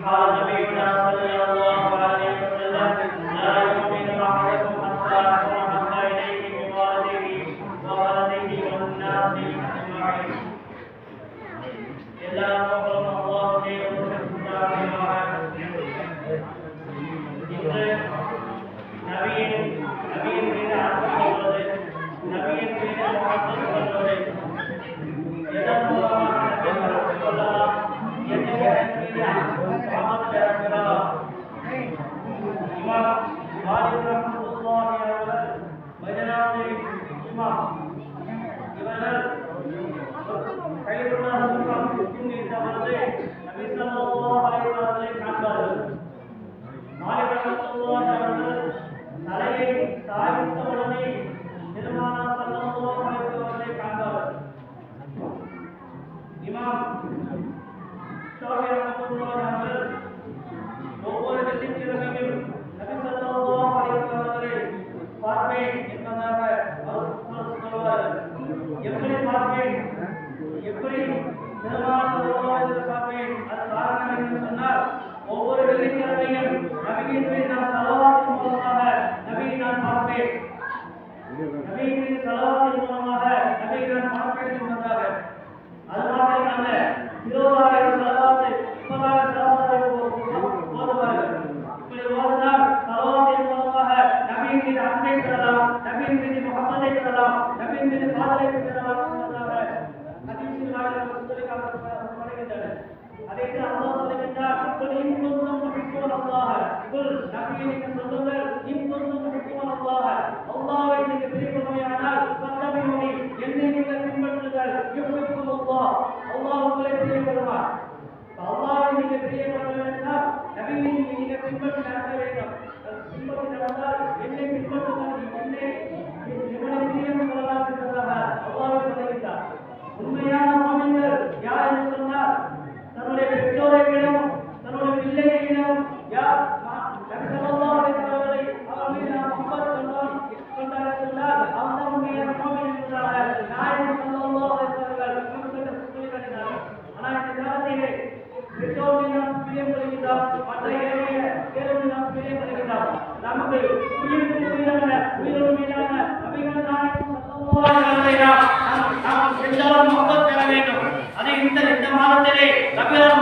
قال نبينا صلى الله عليه وسلم لا يؤمن أحدكم حتى أكون إليه بوالده وولده والناس أجمعين إلا غفر الله لي ஒவ்வொரு வெள்ளிக்கிழமையும் நபியின் மீது நான் ஸலவாத்தின் மூலமாக நபியை நான் பார்ப்பேன். நபியின் மீது ஸலவாத்தின் மூலமாக நபியை நான் பார்ப்பேன் என்பதாக. அது மாத்திரமல்ல, 20,000 ஸலவாத்து 30,000 ஸலவாத்தை ஓதுவார்கள். இப்படி ஓதினால் ஸலவாத்தின் மூலமாக நபியின் மீது அன்பை பெறலாம், நபியின் மீது முஹம்மதை பெறலாம், நபியின் மீது காதலை பெறலாம் என்பதாக ஹதீஸில் சொல்லியிருக்கிறார்கள். அதற்கு அல்லாஹ் சொல்லுகிறார், "குல் இன் குன்தும் துஹிப்பூன அல்லாஹ்." குல் நபியே நீங்கள் சொல்லுங்கள், "இன் குன்தும் துஹிப்பூன அல்லாஹ்." அல்லாஹ்வை நீங்கள் விரும்புகிறீர்களானால் ஃபத்தபிஊனி, என்னை நீங்கள் பின்பற்றுங்கள். யுஹிப்புல்லாஹ், அல்லாஹ் உங்களை பிரியப்படுவார். அல்லாஹ்வை நீங்கள் பிரியப்பட வேண்டும்னா நபியை நீங்கள் பின்பற்றி நடக்க வேண்டும். பின்பற்றி நடந்தால் என்னை பின்பற்றுங்கள், என்னை பிரியம் கொள்ளலாம் என்பதாக அல்லாஹ் சொல்லுகிறார். உண்மையான முஃமின்கள் யார் என்று சொன்னால் தன்னுடைய பெற்றோரையும் தன்னுடைய பிள்ளைகளையும் யார் நபி ஸல்லல்லாஹு அலைஹி வஸல்லம் அவர் மீது முஹப்பத் கொண்டார்கள் அந்த உண்மையான முஃமின் என்பதாக நாயகம் ஸல்லல்லாஹு அலைஹி வஸல்லம் நமக்கு சொல்லிக் காட்டினார்கள். ஆனால் இந்த காலத்திலே பெற்றோர் மீது நாம் பிரியம் கொள்கிறோம், மற்ற ஏழைய தேர்வு நாம் பிரியம் கொள்கிறோம். நமக்கு உயிருக்கு உயிரான நபிகள் நாயகம் ஸல்லல்லாஹு அலைஹி வஸல்லம் நாம் செஞ்சாலும் முஹப்பத் பெற வேண்டும். அதை இந்த மாதத்திலே நபிகள்